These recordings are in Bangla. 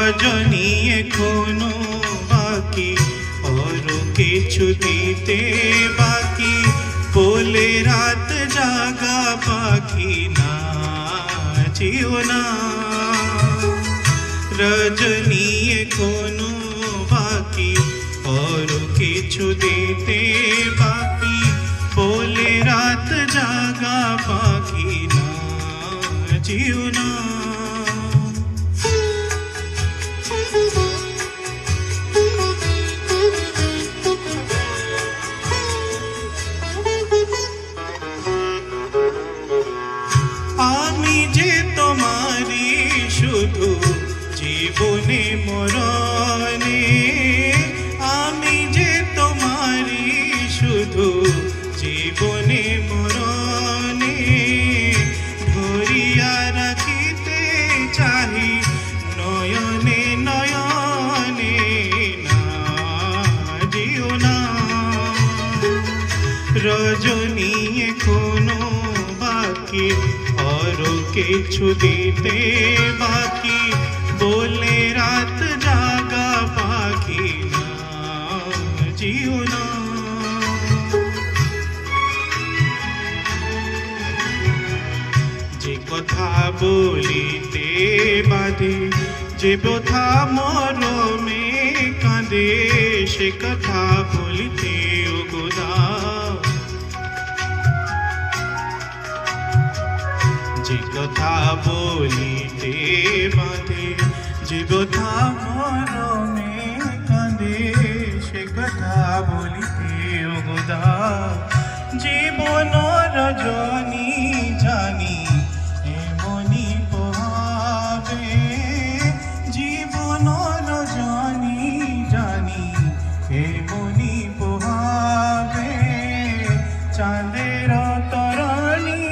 রজনী এখনো বাকি, আরো কিছু দিতে বাকি, বলে রাত জাগা পাখি না যেও না। রজনী এখনো বাকি, আরো কিছু দিতে বাকি, বলে রাত জাগা পাখি না যেও না। আমি যে তোমারই শুধু জীবনে মরণে, আমি যে তোমারই শুধু জীবনে মরণে, ধরিয়া রাখিতে চাহি নয়নে নয়নে না যেও না। রজনী এখনো বাকি, আরো কিছু দিতে বাকি, বলে রাত জাগা পাখি না যেও না। যে কথা বলিতে বাধে, যে ব্যথা মরমে কাঁদে, সে কথা বলিতে ওগোদা। যে কথা বলিতে বাধে, যে ব্যথা মরমে কাঁদে, সে কথা বলিতে ওগোদা। জীবন রজনী জানি এমনি পোহাবে, জীবন রজনী জানি এমনি পোহাবে। চাঁদের তরণী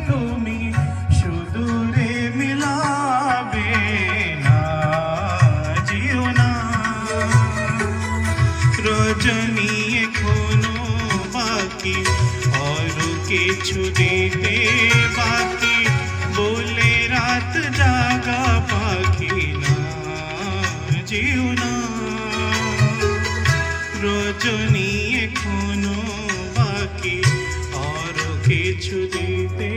তুমি সুদূরে মিলাবে না যেও না। রজনী এখনো বাকি, আরো কিছু দিতে বাকি, বলে রাত জাগা পাখি না যেও না। রজনী এখনো বাকি, আরো কিছু দিতে